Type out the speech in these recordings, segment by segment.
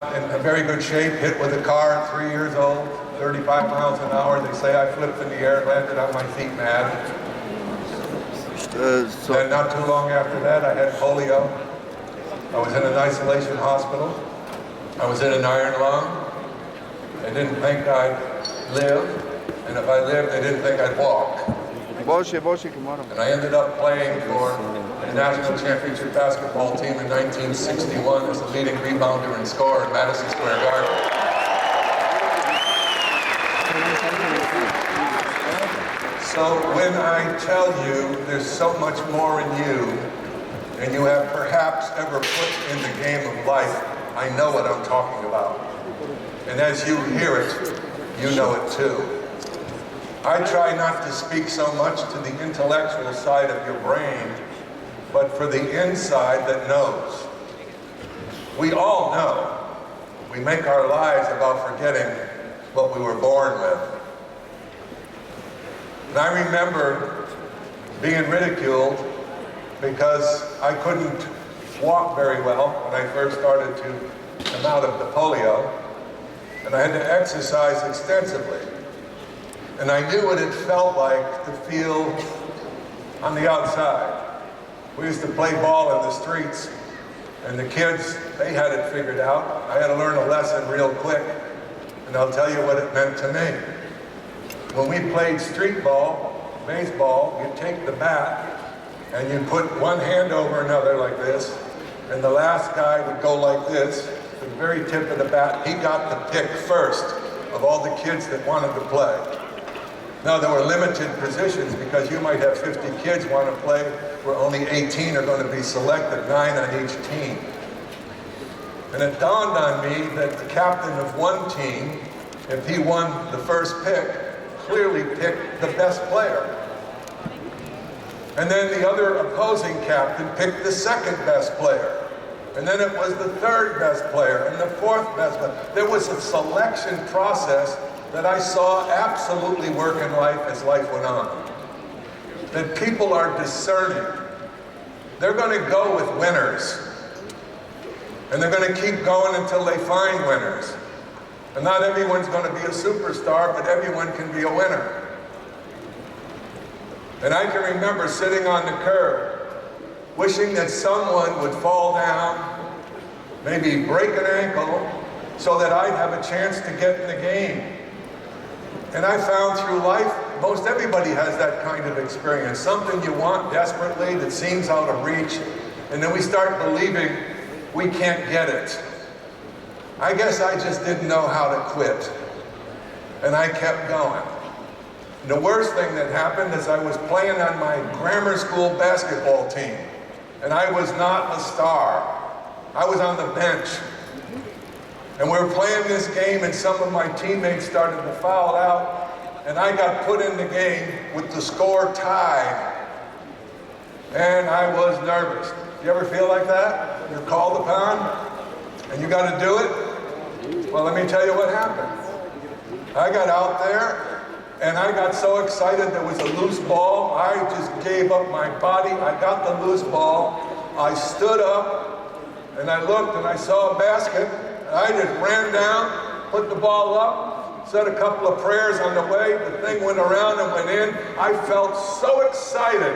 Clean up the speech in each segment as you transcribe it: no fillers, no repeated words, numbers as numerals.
In very good shape, hit with a car at 3 years old, 35 miles an hour. They say I flipped in the air, landed on my feet mad. And not too long after that, I had polio. I was in an isolation hospital. I was in an iron lung. They didn't think I'd live, and if I lived, they didn't think I'd walk. And I ended up playing for the national championship basketball team in 1961 as the leading rebounder and scorer in Madison Square Garden. So when I tell you there's so much more in you than you have perhaps ever put in the game of life, I know what I'm talking about. And as you hear it, you know it too. I try not to speak so much to the intellectual side of your brain, but for the inside that knows. We all know. We make our lives about forgetting what we were born with. And I remember being ridiculed because I couldn't walk very well when I first started to come out of the polio, and I had to exercise extensively. And I knew what it felt like to feel on the outside. We used to play ball in the streets, and the kids, they had it figured out. I had to learn a lesson real quick, and I'll tell you what it meant to me. When we played street ball, baseball, you take the bat, and you put one hand over another like this, and the last guy would go like this, the very tip of the bat. He got the pick first of all the kids that wanted to play. Now, there were limited positions because you might have 50 kids want to play where only 18 are going to be selected, 9 on each team. And it dawned on me that the captain of one team, if he won the first pick, clearly picked the best player. And then the other opposing captain picked the second best player. And then it was the third best player and the fourth best player. There was a selection process that I saw absolutely work in life as life went on. That people are discerning. They're going to go with winners. And they're going to keep going until they find winners. And not everyone's going to be a superstar, but everyone can be a winner. And I can remember sitting on the curb, wishing that someone would fall down, maybe break an ankle, so that I'd have a chance to get in the game. And I found through life, most everybody has that kind of experience. Something you want desperately that seems out of reach, and then we start believing we can't get it. I guess I just didn't know how to quit. And I kept going. And the worst thing that happened is I was playing on my grammar school basketball team, and I was not a star. I was on the bench. And we were playing this game, and some of my teammates started to foul out, and I got put in the game with the score tied. And I was nervous. You ever feel like that? You're called upon, and you got to do it? Well, let me tell you what happened. I got out there, and I got so excited there was a loose ball. I just gave up my body. I got the loose ball. I stood up, and I looked, and I saw a basket. I just ran down, put the ball up, said a couple of prayers on the way. The thing went around and went in. I felt so excited.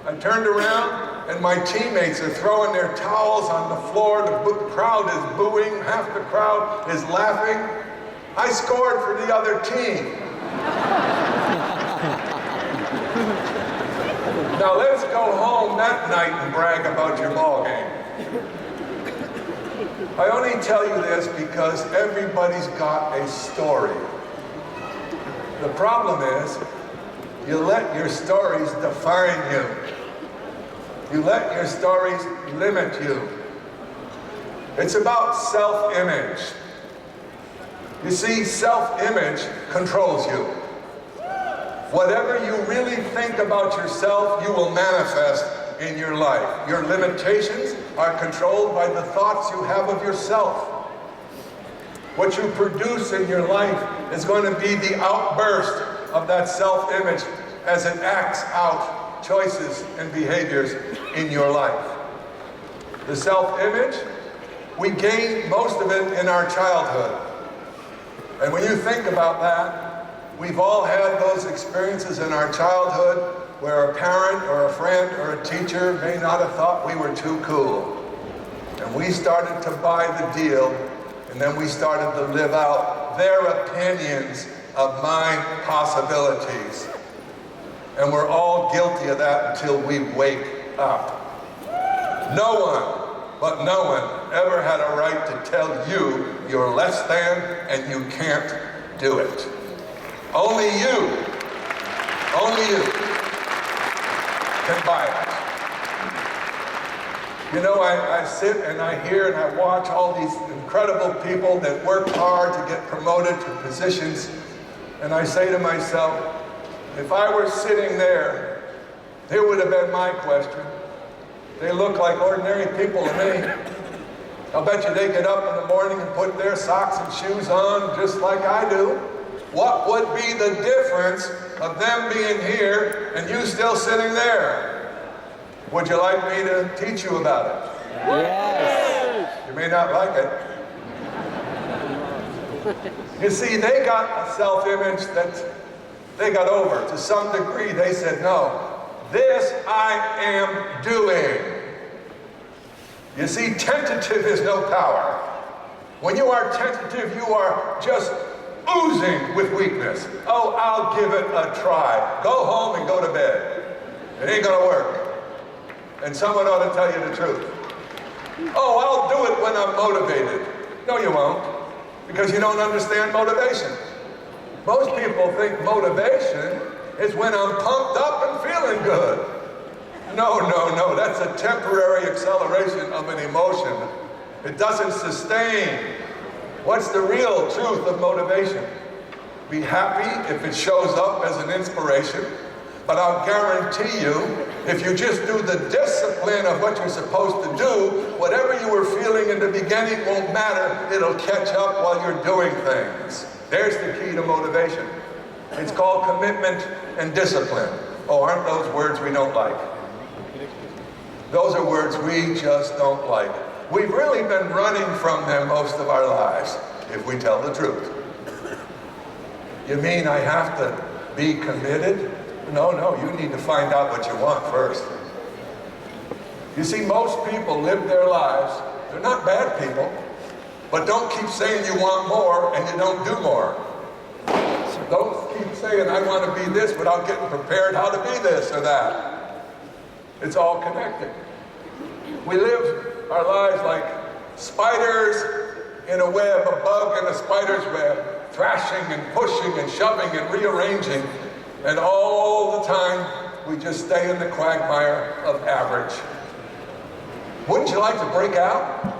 I turned around, and my teammates are throwing their towels on the floor. The crowd is booing. Half the crowd is laughing. I scored for the other team. Now let's go home that night and brag about your ball game. I only tell you this because everybody's got a story. The problem is, you let your stories define you. You let your stories limit you. It's about self-image. You see, self-image controls you. Whatever you really think about yourself, you will manifest in your life. Your limitations are controlled by the thoughts you have of yourself. What you produce in your life is going to be the outburst of that self-image as it acts out choices and behaviors in your life. The self-image We gain most of it in our childhood. And when you think about that, we've all had those experiences in our childhood where a parent or a friend or a teacher may not have thought we were too cool. And we started to buy the deal, and then we started to live out their opinions of my possibilities. And we're all guilty of that until we wake up. No one, but no one, ever had a right to tell you you're less than and you can't do it. Only you can buy it. You know, I sit and I hear and I watch all these incredible people that work hard to get promoted to positions, and I say to myself, if I were sitting there, here would have been my question. They look like ordinary people to me. I'll bet you they get up in the morning and put their socks and shoes on just like I do. What would be the difference of them being here and you still sitting there? Would you like me to teach you about it? Yes. You may not like it. You see, they got a self-image that they got over. To some degree, they said, no, this I am doing. You see, tentative is no power. When you are tentative, you are just oozing with weakness. Oh, I'll give it a try. Go home and go to bed. It ain't gonna work. And someone ought to tell you the truth. Oh, I'll do it when I'm motivated. No, you won't, because you don't understand motivation. Most people think motivation is when I'm pumped up and feeling good. No, that's a temporary acceleration of an emotion. It doesn't sustain. What's the real truth of motivation? Be happy if it shows up as an inspiration, but I'll guarantee you, if you just do the discipline of what you're supposed to do, whatever you were feeling in the beginning won't matter. It'll catch up while you're doing things. There's the key to motivation. It's called commitment and discipline. Oh, aren't those words we don't like? Those are words we just don't like. We've really been running from them most of our lives, if we tell the truth. You mean I have to be committed? No, you need to find out what you want first. You see, most people live their lives, they're not bad people, but don't keep saying you want more and you don't do more. Don't keep saying I want to be this without getting prepared how to be this or that. It's all connected. We live our lives like spiders in a web, a bug in a spider's web, thrashing and pushing and shoving and rearranging, and all the time we just stay in the quagmire of average. Wouldn't you like to break out?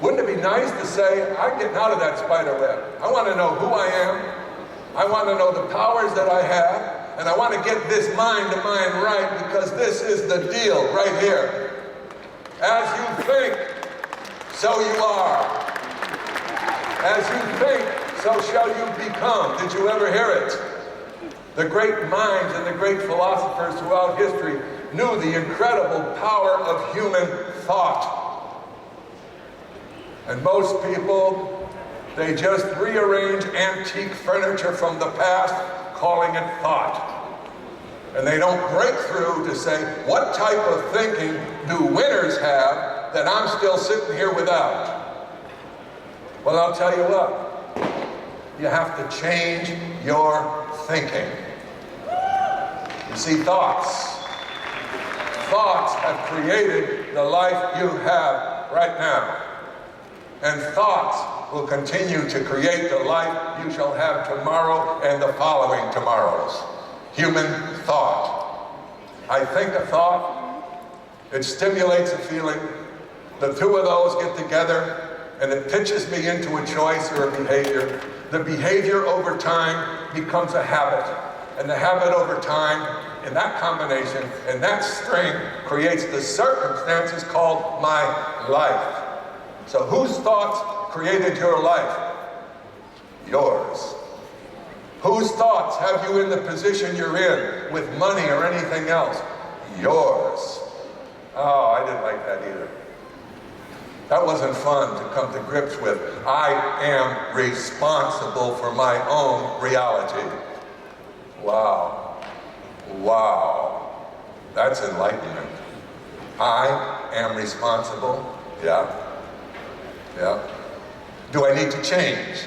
Wouldn't it be nice to say, I'm getting out of that spider web. I want to know who I am. I want to know the powers that I have, and I want to get this mind-to-mind right, because this is the deal right here. As you think, so you are. As you think, so shall you become. Did you ever hear it? The great minds and the great philosophers throughout history knew the incredible power of human thought. And most people, they just rearrange antique furniture from the past, calling it thought. And they don't break through to say, what type of thinking do winners have that I'm still sitting here without? Well, I'll tell you what, you have to change your thinking. You see, thoughts have created the life you have right now. And thoughts will continue to create the life you shall have tomorrow and the following tomorrows. Human thought. I think a thought, it stimulates a feeling. The two of those get together and it pitches me into a choice or a behavior. The behavior over time becomes a habit. And the habit over time, in that combination, and that string, creates the circumstances called my life. So whose thoughts created your life? Yours. Whose thoughts have you in the position you're in with money or anything else? Yours. Oh, I didn't like that either. That wasn't fun to come to grips with. I am responsible for my own reality. Wow. Wow. That's enlightenment. I am responsible. Yeah. Yeah. Do I need to change?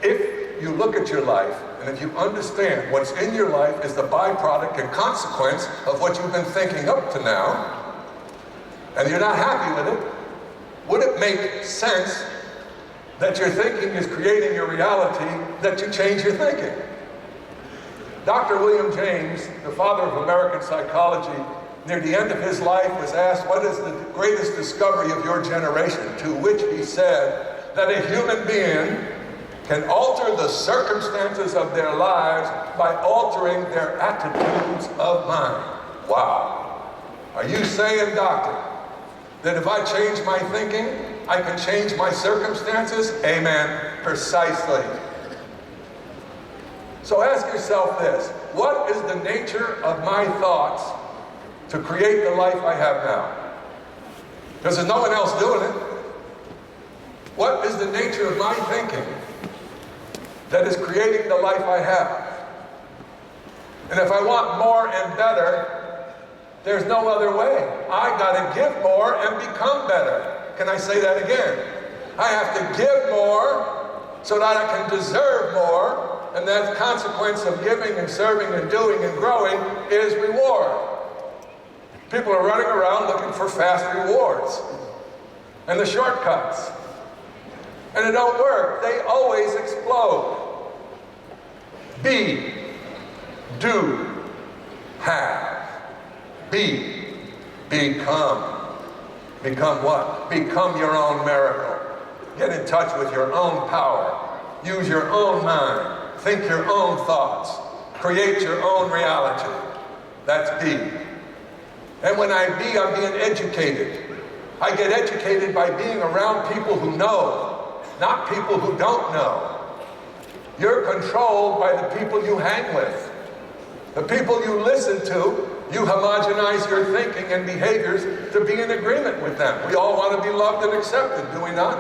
If you look at your life, and if you understand what's in your life is the byproduct and consequence of what you've been thinking up to now, and you're not happy with it, would it make sense that your thinking is creating your reality, that you change your thinking? Dr. William James, the father of American psychology, near the end of his life was asked, what is the greatest discovery of your generation? To which he said that a human being can alter the circumstances of their lives by altering their attitudes of mind. Wow. Are you saying, doctor, that if I change my thinking, I can change my circumstances? Amen. Precisely. So ask yourself this, what is the nature of my thoughts to create the life I have now? Because there's no one else doing it. What is the nature of my thinking that is creating the life I have? And if I want more and better, there's no other way. I gotta give more and become better. Can I say that again? I have to give more so that I can deserve more, and that consequence of giving and serving and doing and growing is reward. People are running around looking for fast rewards and the shortcuts. And it don't work. They always explode. Be, do, have. Be, become. Become what? Become your own miracle. Get in touch with your own power. Use your own mind. Think your own thoughts. Create your own reality. That's be. And when I be, I'm being educated. I get educated by being around people who know, not people who don't know. You're controlled by the people you hang with. The people you listen to, you homogenize your thinking and behaviors to be in agreement with them. We all want to be loved and accepted, do we not?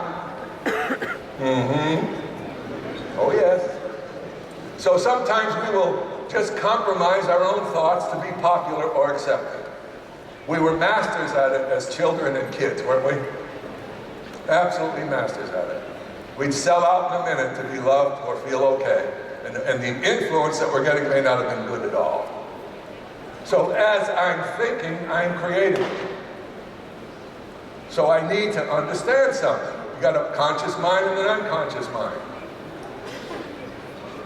Oh yes. So sometimes we will just compromise our own thoughts to be popular or accepted. We were masters at it as children and kids, weren't we? Absolutely masters at it. We'd sell out in a minute to be loved or feel okay. And the influence that we're getting may not have been good at all. So as I'm thinking, I'm creating. So I need to understand something. You got a conscious mind and an unconscious mind.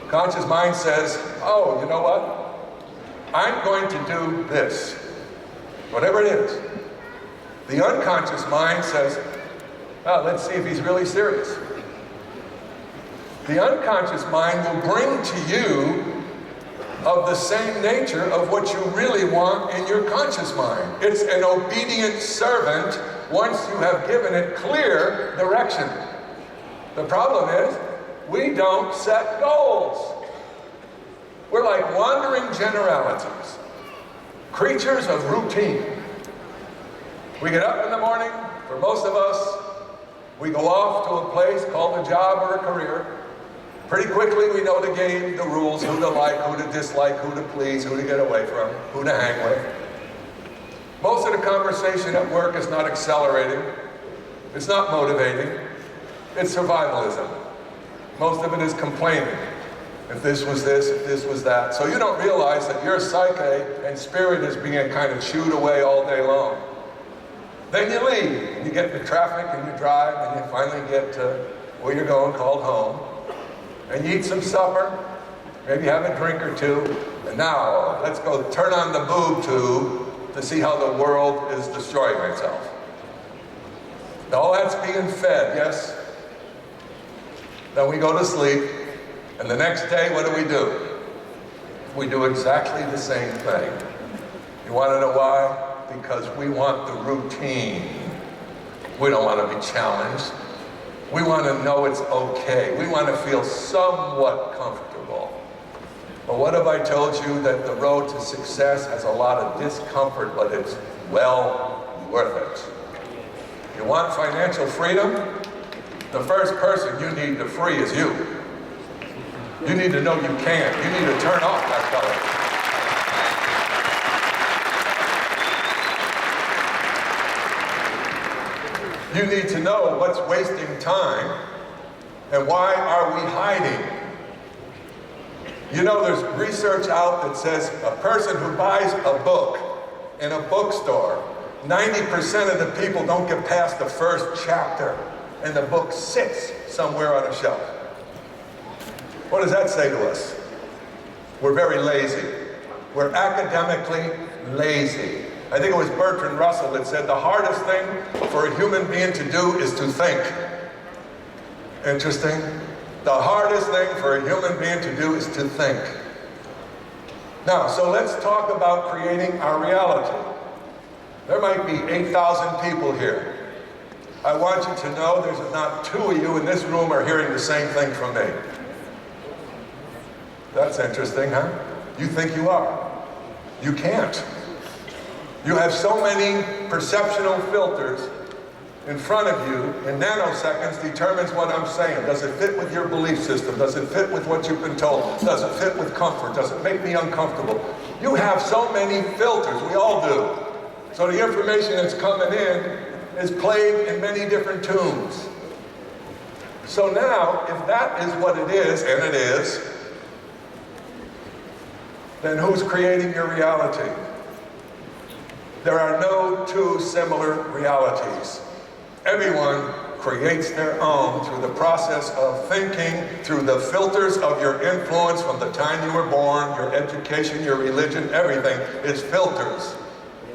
Conscious mind says, oh, you know what? I'm going to do this. Whatever it is. The unconscious mind says, oh, let's see if he's really serious. The unconscious mind will bring to you of the same nature of what you really want in your conscious mind. It's an obedient servant once you have given it clear direction. The problem is, we don't set goals. We're like wandering generalities. Creatures of routine. We get up in the morning, for most of us, we go off to a place called a job or a career. Pretty quickly we know the game, the rules, who to like, who to dislike, who to please, who to get away from, who to hang with. Most of the conversation at work is not accelerating, it's not motivating, it's survivalism. Most of it is complaining. If this was this, if this was that. So you don't realize that your psyche and spirit is being kind of chewed away all day long. Then you leave, and you get into traffic, and you drive, and you finally get to where you're going, called home. And you eat some supper, maybe have a drink or two, and now let's go turn on the boob tube to see how the world is destroying itself. All that's being fed, yes? Then we go to sleep, and the next day, what do? We do exactly the same thing. You want to know why? Because we want the routine. We don't want to be challenged. We want to know it's okay. We want to feel somewhat comfortable. But what have I told you? That the road to success has a lot of discomfort, but it's well worth it. You want financial freedom? The first person you need to free is you. You need to know you can. You need to turn off that color. You need to know what's wasting time and why are we hiding. You know, there's research out that says a person who buys a book in a bookstore, 90% of the people don't get past the first chapter, and the book sits somewhere on a shelf. What does that say to us? We're very lazy. We're academically lazy. I think it was Bertrand Russell that said the hardest thing for a human being to do is to think. Interesting. The hardest thing for a human being to do is to think. Now, so let's talk about creating our reality. There might be 8,000 people here. I want you to know there's not 2 of you in this room are hearing the same thing from me. That's interesting, huh? You think you are. You can't. You have so many perceptional filters in front of you in nanoseconds determines what I'm saying. Does it fit with your belief system? Does it fit with what you've been told? Does it fit with comfort? Does it make me uncomfortable? You have so many filters, we all do. So the information that's coming in is played in many different tunes. So now, if that is what it is, and it is, then who's creating your reality? There are no 2 similar realities. Everyone creates their own through the process of thinking, through the filters of your influence from the time you were born, your education, your religion, everything is filters.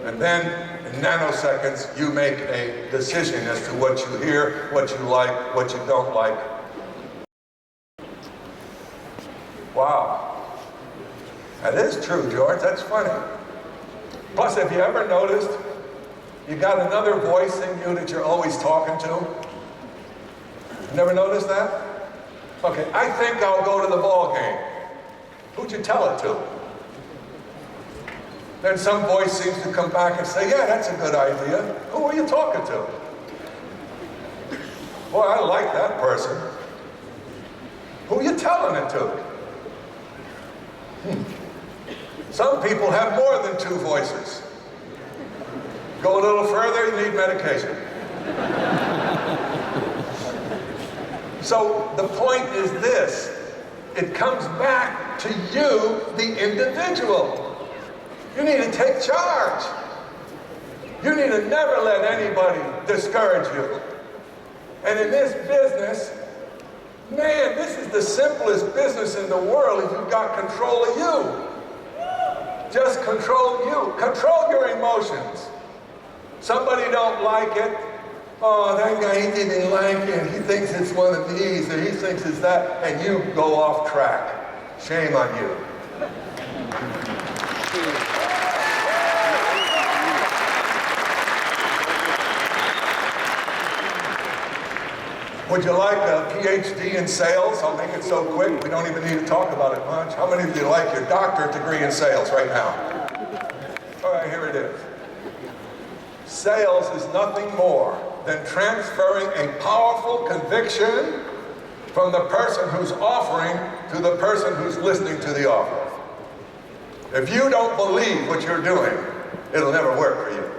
And then in nanoseconds, you make a decision as to what you hear, what you like, what you don't like. Wow. That is true, George. That's funny. Plus, have you ever noticed you got another voice in you that you're always talking to? You never noticed that? Okay, I think I'll go to the ball game. Who'd you tell it to? Then some voice seems to come back and say, yeah, that's a good idea. Who are you talking to? Boy, I like that person. Who are you telling it to? Some people have more than 2 voices. Go a little further, you need medication. So the point is this, it comes back to you, the individual. You need to take charge. You need to never let anybody discourage you. And in this business, man, this is the simplest business in the world if you've got control of you. Just control you. Control your emotions. Somebody don't like it. Oh, that guy, he didn't like it. He thinks it's one of these, or he thinks it's that, and you go off track. Shame on you. Would you like a PhD in sales? I'll make it so quick, we don't even need to talk about it much. How many of you like your doctorate degree in sales right now? All right, here it is. Sales is nothing more than transferring a powerful conviction from the person who's offering to the person who's listening to the offer. If you don't believe what you're doing, it'll never work for you.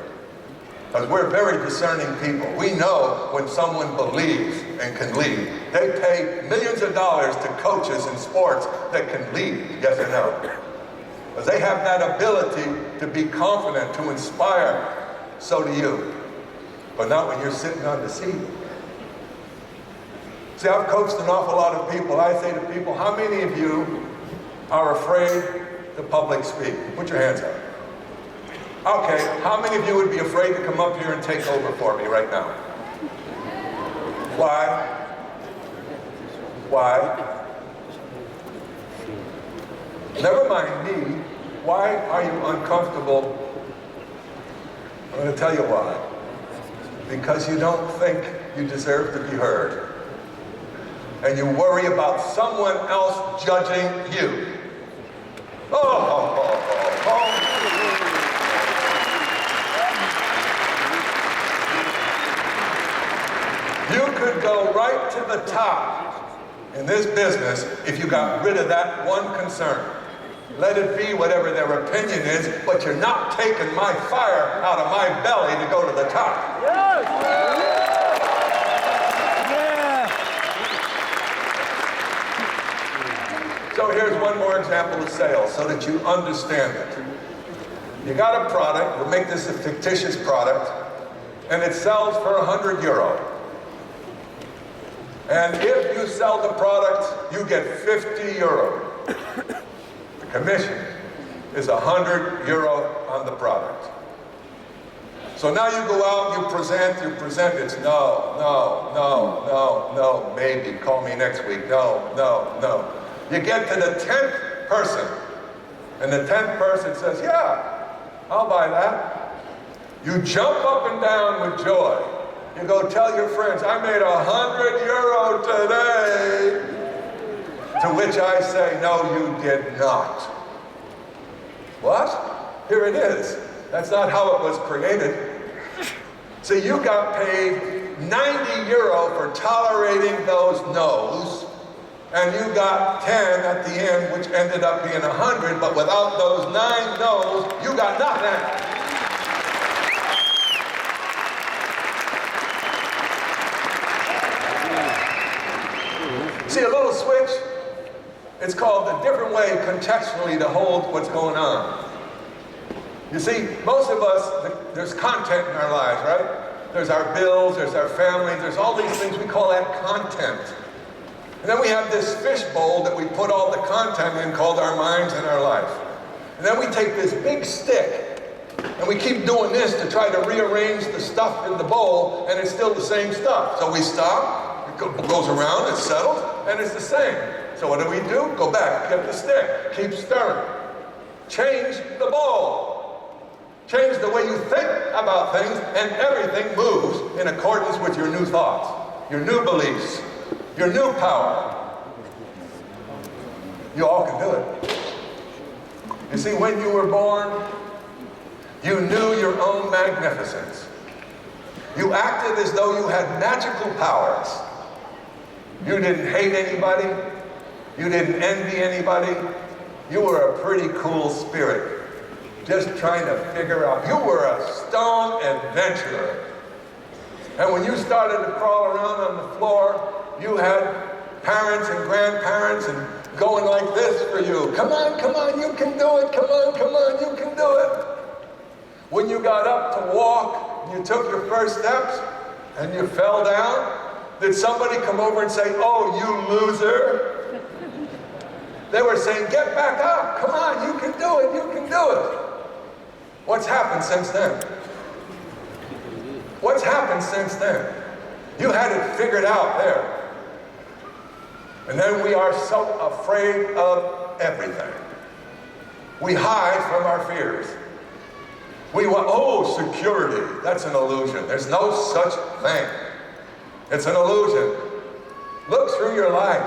Because we're very discerning people. We know when someone believes and can lead. They pay millions of dollars to coaches in sports that can lead, yes or no? Because they have that ability to be confident, to inspire. So do you. But not when you're sitting on the seat. See, I've coached an awful lot of people. I say to people, how many of you are afraid to public speak? Put your hands up. Okay, how many of you would be afraid to come up here and take over for me right now? Why? Why? Never mind me. Why are you uncomfortable? I'm going to tell you why. Because you don't think you deserve to be heard. And you worry about someone else judging you. Oh. right to the top in this business if you got rid of that one concern. Let it be whatever their opinion is, but you're not taking my fire out of my belly to go to the top. So here's one more example of sales so that you understand it. You got a product, we'll make this a fictitious product, and it sells for €100. And if you sell the product, you get €50. The commission is €100 on the product. So now you go out, you present, it's no, maybe, call me next week, no. You get to the 10th person, and the 10th person says, yeah, I'll buy that. You jump up and down with joy. You go tell your friends, I made €100 today. To which I say, no, you did not. What? Here it is. That's not how it was created. See, you got paid €90 for tolerating those no's, and you got 10 at the end, which ended up being 100, but without those 9 no's, you got nothing. See, a little switch, it's called a different way contextually to hold what's going on. You see, most of us, there's content in our lives, right? There's our bills, there's our family, there's all these things, we call that content. And then we have this fishbowl that we put all the content in called our minds and our life. And then we take this big stick and we keep doing this to try to rearrange the stuff in the bowl, and it's still the same stuff. So we stop, it goes around, it's settled, and it's the same. So what do? Go back, get the stick, keep stirring. Change the bowl. Change the way you think about things, and everything moves in accordance with your new thoughts, your new beliefs, your new power. You all can do it. You see, when you were born, you knew your own magnificence. You acted as though you had magical powers. You didn't hate anybody. You didn't envy anybody. You were a pretty cool spirit, just trying to figure out. You were a stone adventurer. And when you started to crawl around on the floor, you had parents and grandparents and going like this for you. Come on, you can do it. Come on, you can do it. When you got up to walk, you took your first steps and you fell down, did somebody come over and say, oh, you loser? They were saying, get back up. Come on, you can do it. You can do it. What's happened since then? What's happened since then? You had it figured out there. And then we are so afraid of everything. We hide from our fears. We want, oh, security, that's an illusion. There's no such thing. It's an illusion. Look through your life.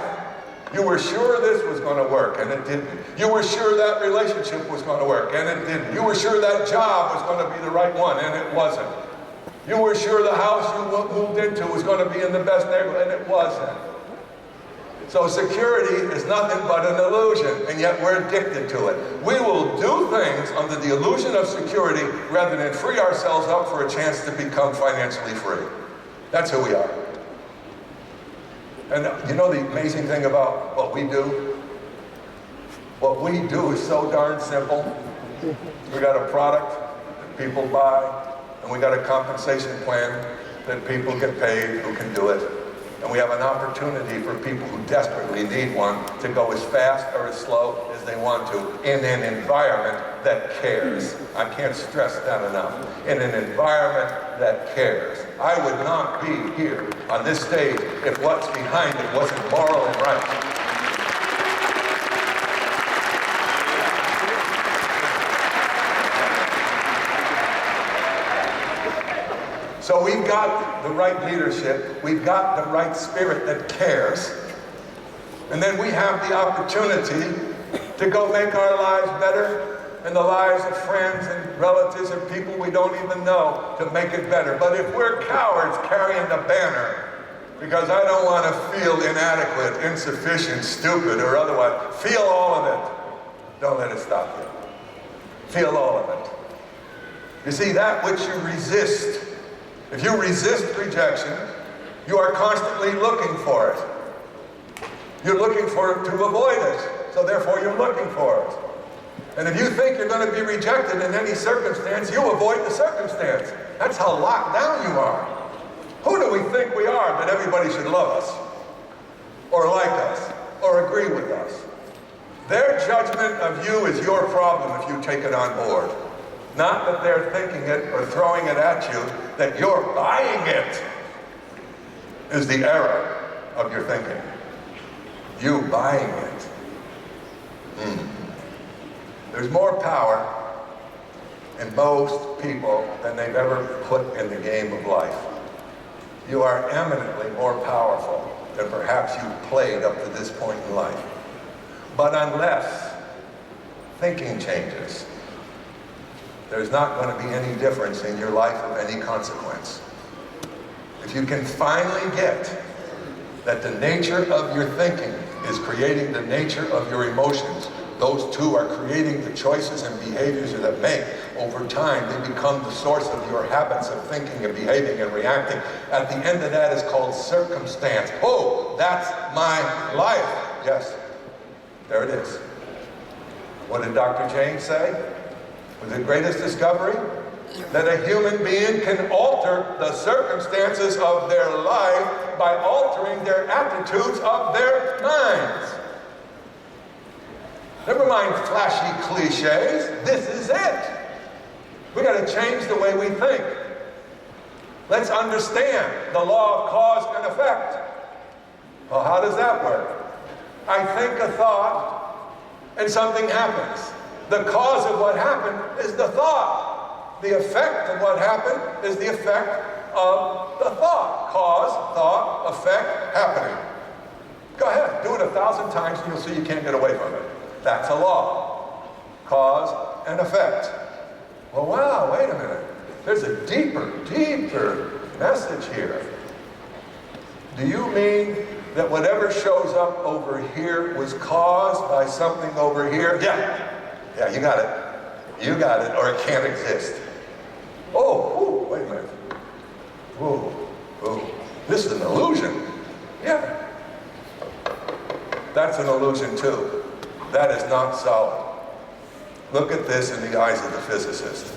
You were sure this was going to work, and it didn't. You were sure that relationship was going to work, and it didn't. You were sure that job was going to be the right one, and it wasn't. You were sure the house you moved into was going to be in the best neighborhood, and it wasn't. So security is nothing but an illusion, and yet we're addicted to it. We will do things under the illusion of security rather than free ourselves up for a chance to become financially free. That's who we are. And you know the amazing thing about what we do? What we do is so darn simple. We got a product that people buy, and we got a compensation plan that people get paid who can do it. And we have an opportunity for people who desperately need one to go as fast or as slow as they want to in an environment that cares. I can't stress that enough. In an environment that cares. I would not be here on this stage if what's behind it wasn't moral and right. So we've got the right leadership, we've got the right spirit that cares, and then we have the opportunity to go make our lives better and the lives of friends and relatives and people we don't even know to make it better. But if we're cowards carrying the banner, because I don't want to feel inadequate, insufficient, stupid, or otherwise. Feel all of it. Don't let it stop you. Feel all of it. You see, that which you resist, if you resist rejection, you are constantly looking for it. You're looking for it to avoid it, so therefore you're looking for it. And if you think you're going to be rejected in any circumstance, you avoid the circumstance. That's how locked down you are. Who do we think we are that everybody should love us, or like us, or agree with us? Their judgment of you is your problem if you take it on board. Not that they're thinking it or throwing it at you, that you're buying it is the error of your thinking. You buying it. There's more power in most people than they've ever put in the game of life. You are eminently more powerful than perhaps you've played up to this point in life. But unless thinking changes, there's not going to be any difference in your life of any consequence. If you can finally get that the nature of your thinking is creating the nature of your emotions, those two are creating the choices and behaviors that make. Over time, they become the source of your habits of thinking and behaving and reacting. At the end of that is called circumstance. Oh, that's my life. Yes, there it is. What did Dr. James say? Was the greatest discovery? That a human being can alter the circumstances of their life by altering their attitudes of their minds. Never mind flashy cliches. This is it. We got to change the way we think. Let's understand the law of cause and effect. Well, how does that work? I think a thought and something happens. The cause of what happened is the thought. The effect of what happened is the effect of the thought. Cause, thought, effect, happening. Go ahead, do it 1,000 times and you'll see you can't get away from it. That's a law. Cause and effect. Well, wow, wait a minute. There's a deeper message here. Do you mean that whatever shows up over here was caused by something over here? Yeah, you got it. You got it, or it can't exist. Oh, wait a minute. Whoa. This is an illusion. Yeah. That's an illusion too. That is not solid. Look at this in the eyes of the physicist.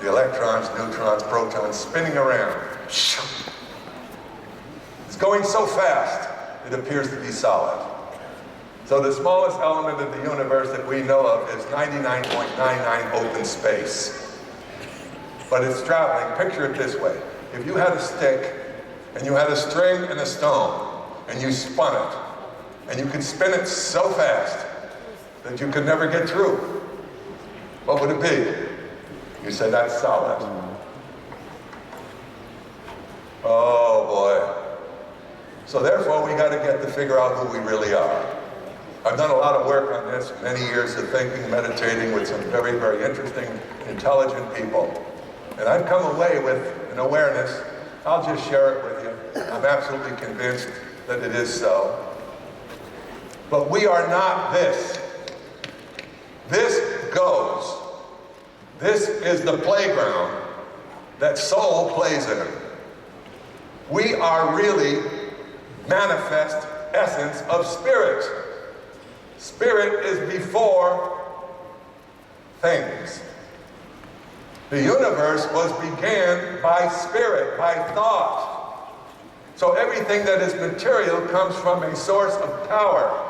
The electrons, neutrons, protons spinning around. It's going so fast, it appears to be solid. So the smallest element of the universe that we know of is 99.99 open space. But it's traveling. Picture it this way. If you had a stick, and you had a string and a stone, and you spun it, and you could spin it so fast that you could never get through, what would it be? You say, that's solid. Oh boy. So therefore, we got to get to figure out who we really are. I've done a lot of work on this, many years of thinking, meditating with some very, very interesting, intelligent people. And I've come away with an awareness. I'll just share it with you. I'm absolutely convinced that it is so. But we are not this. This goes. This is the playground that soul plays in. We are really manifest essence of spirit. Spirit is before things. The universe was began by spirit, by thought. So everything that is material comes from a source of power.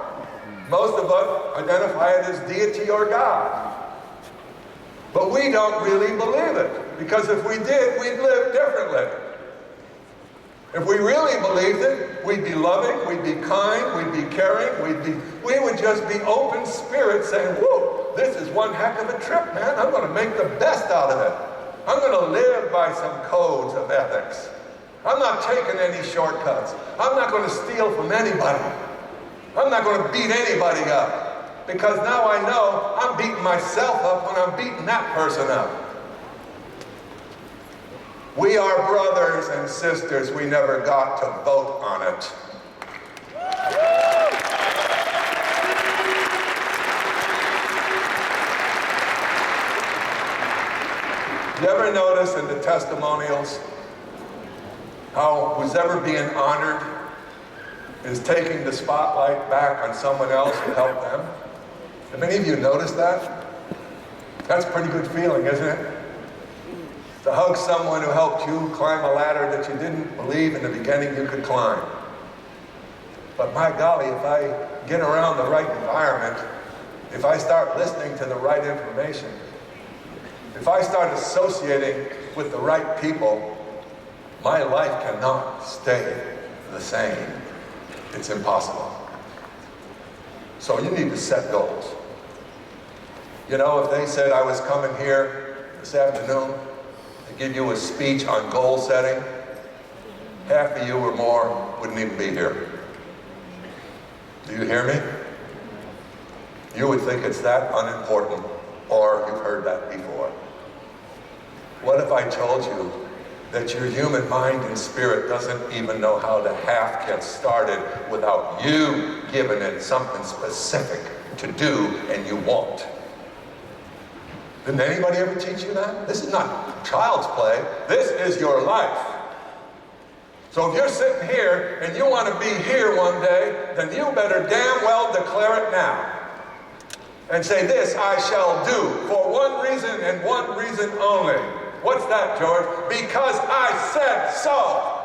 Most of us identify it as deity or God. But we don't really believe it, because if we did, we'd live differently. If we really believed it, we'd be loving, we'd be kind, we'd be caring, we would just be open spirits saying, whoa, this is one heck of a trip, man. I'm going to make the best out of it. I'm going to live by some codes of ethics. I'm not taking any shortcuts. I'm not going to steal from anybody. I'm not going to beat anybody up. Because now I know I'm beating myself up when I'm beating that person up. We are brothers and sisters. We never got to vote on it. You ever notice in the testimonials how who's ever being honored is taking the spotlight back on someone else to help them? Have any of you noticed that? That's a pretty good feeling, isn't it? To hug someone who helped you climb a ladder that you didn't believe in the beginning you could climb. But my golly, if I get around the right environment, if I start listening to the right information, if I start associating with the right people, my life cannot stay the same. It's impossible. So you need to set goals. You know, if they said I was coming here this afternoon to give you a speech on goal setting, half of you or more wouldn't even be here. Do you hear me? You would think it's that unimportant, or you've heard that before. What if I told you that your human mind and spirit doesn't even know how to half get started without you giving it something specific to do, and you won't? Didn't anybody ever teach you that? This is not child's play. This is your life. So if you're sitting here and you want to be here one day, then you better damn well declare it now. And say, this I shall do for one reason and one reason only. What's that, George? Because I said so.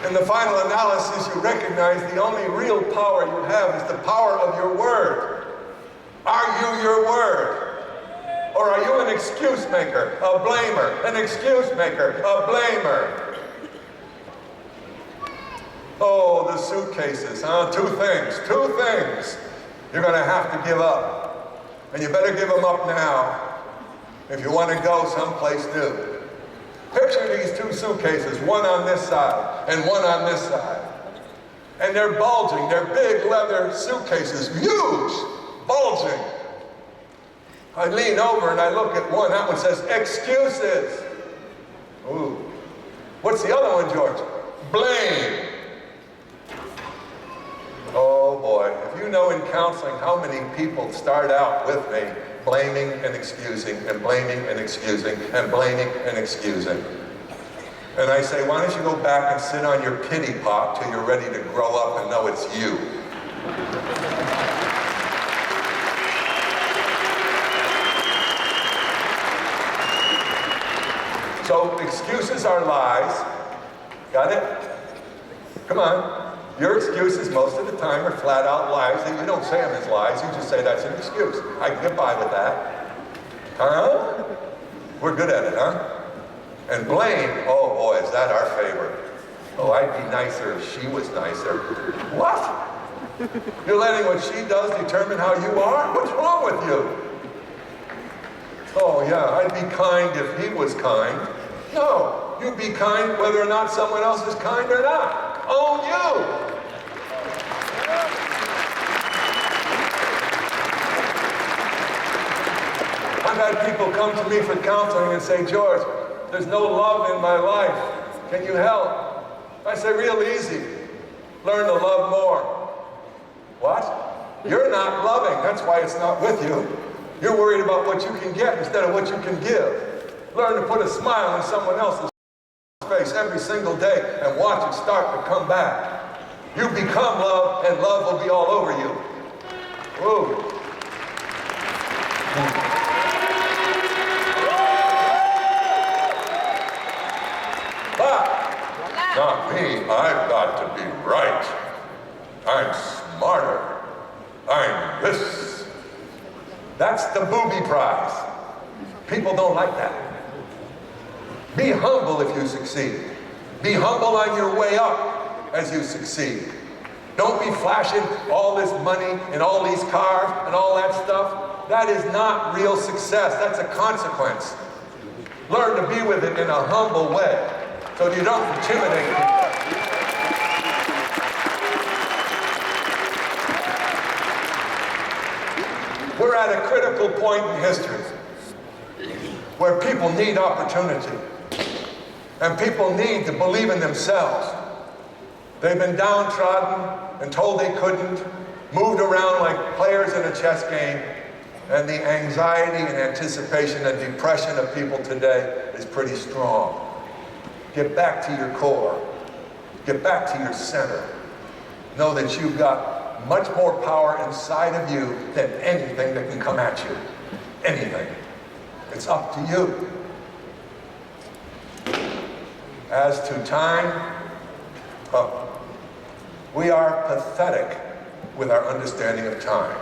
In the final analysis, you recognize the only real power you have is the power of your word. Are you your word? Or are you an excuse maker, a blamer, an excuse maker, a blamer? Oh, the suitcases, huh? Two things you're going to have to give up. And you better give them up now if you want to go someplace new. Picture these two suitcases, one on this side and one on this side. And they're bulging, they're big leather suitcases, huge, bulging. I lean over and I look at one, that one says, excuses. Ooh. What's the other one, George? Blame. Oh boy, if you know in counseling how many people start out with me blaming and excusing and blaming and excusing and blaming and excusing. And I say, why don't you go back and sit on your pity pot till you're ready to grow up and know it's you. So excuses are lies. Got it? Come on. Your excuses most of the time are flat out lies, and you don't say them as lies, you just say that's an excuse. I can get by with that. Huh? We're good at it, huh? And blame, oh boy, is that our favorite. Oh, I'd be nicer if she was nicer. What? You're letting what she does determine how you are? What's wrong with you? Oh yeah, I'd be kind if he was kind. No, you'd be kind whether or not someone else is kind or not. Own you. I've had people come to me for counseling and say, George, there's no love in my life. Can you help? I say, real easy. Learn to love more. What? You're not loving. That's why it's not with you. You're worried about what you can get instead of what you can give. Learn to put a smile on someone else's face every single day and watch it start to come back. You become love, and love will be all over you. Whoa. But not me. I've got to be right. I'm smarter. I'm this. That's the booby prize. People don't like that. Be humble if you succeed. Be humble on your way up as you succeed. Don't be flashing all this money and all these cars and all that stuff. That is not real success. That's a consequence. Learn to be with it in a humble way so that you don't intimidate people. We're at a critical point in history where people need opportunity and people need to believe in themselves. They've been downtrodden and told they couldn't, moved around like players in a chess game, and the anxiety and anticipation and depression of people today is pretty strong. Get back to your core. Get back to your center. Know that you've got much more power inside of you than anything that can come at you. Anything. It's up to you. As to time, we are pathetic with our understanding of time.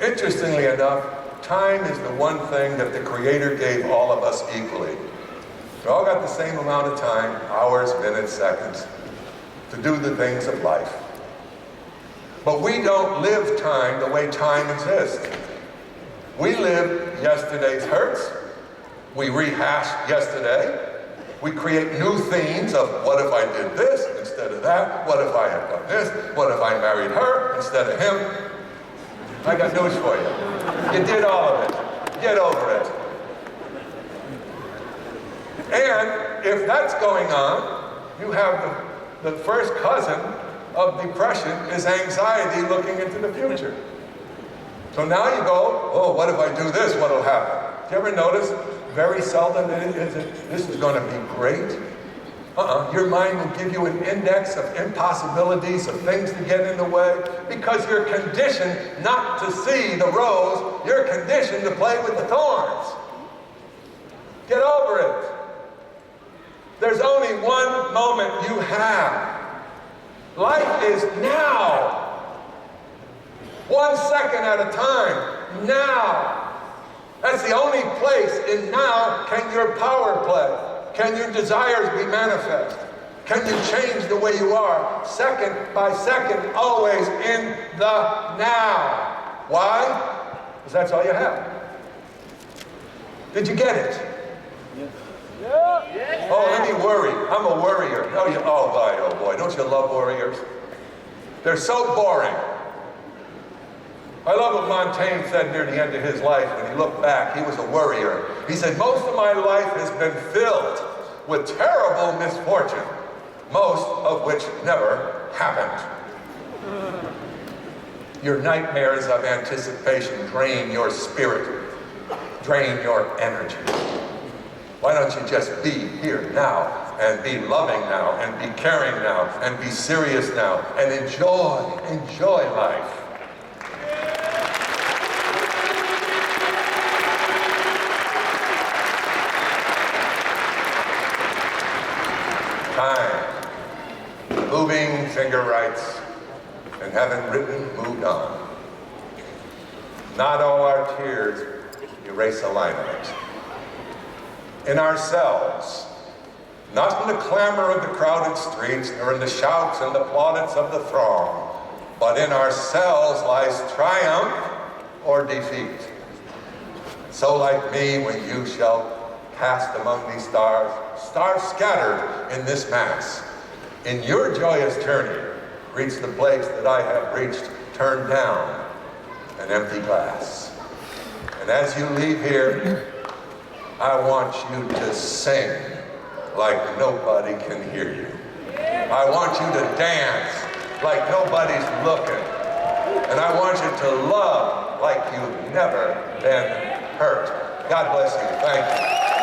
Interestingly enough, time is the one thing that the Creator gave all of us equally. We all got the same amount of time, hours, minutes, seconds, to do the things of life. But we don't live time the way time exists. We live yesterday's hurts. We rehash yesterday. We create new themes of what if I did this instead of that? What if I had done this? What if I married her instead of him? I got news for you. You did all of it. Get over it. And if that's going on, you have the first cousin of depression is anxiety looking into the future. So now you go, oh, what if I do this? What'll happen? Do you ever notice very seldom this is going to be great? Your mind will give you an index of impossibilities, of things to get in the way, because you're conditioned not to see the rose, you're conditioned to play with the thorns. Get over it. There's only one moment you have. Life is now. 1 second at a time. Now. That's the only place in now can your power play. Can your desires be manifest? Can you change the way you are, second by second, always in the now? Why? Because that's all you have. Did you get it? Yeah. Oh, let me worry. I'm a worrier. Oh boy, don't you love warriors? They're so boring. I love what Montaigne said near the end of his life. When he looked back, he was a worrier. He said, most of my life has been filled with terrible misfortune, most of which never happened. Your nightmares of anticipation drain your spirit, drain your energy. Why don't you just be here now, and be loving now, and be caring now, and be serious now, and enjoy life. Time. Moving finger writes, and having written, moved on. Not all our tears erase a line of it. In ourselves, not in the clamor of the crowded streets, nor in the shouts and the plaudits of the throng, but in ourselves lies triumph or defeat. So like me, when you shall cast among these stars, stars scattered in this mass, in your joyous journey, reach the place that I have reached, turn down an empty glass. And as you leave here, I want you to sing like nobody can hear you. I want you to dance like nobody's looking. And I want you to love like you've never been hurt. God bless you. Thank you.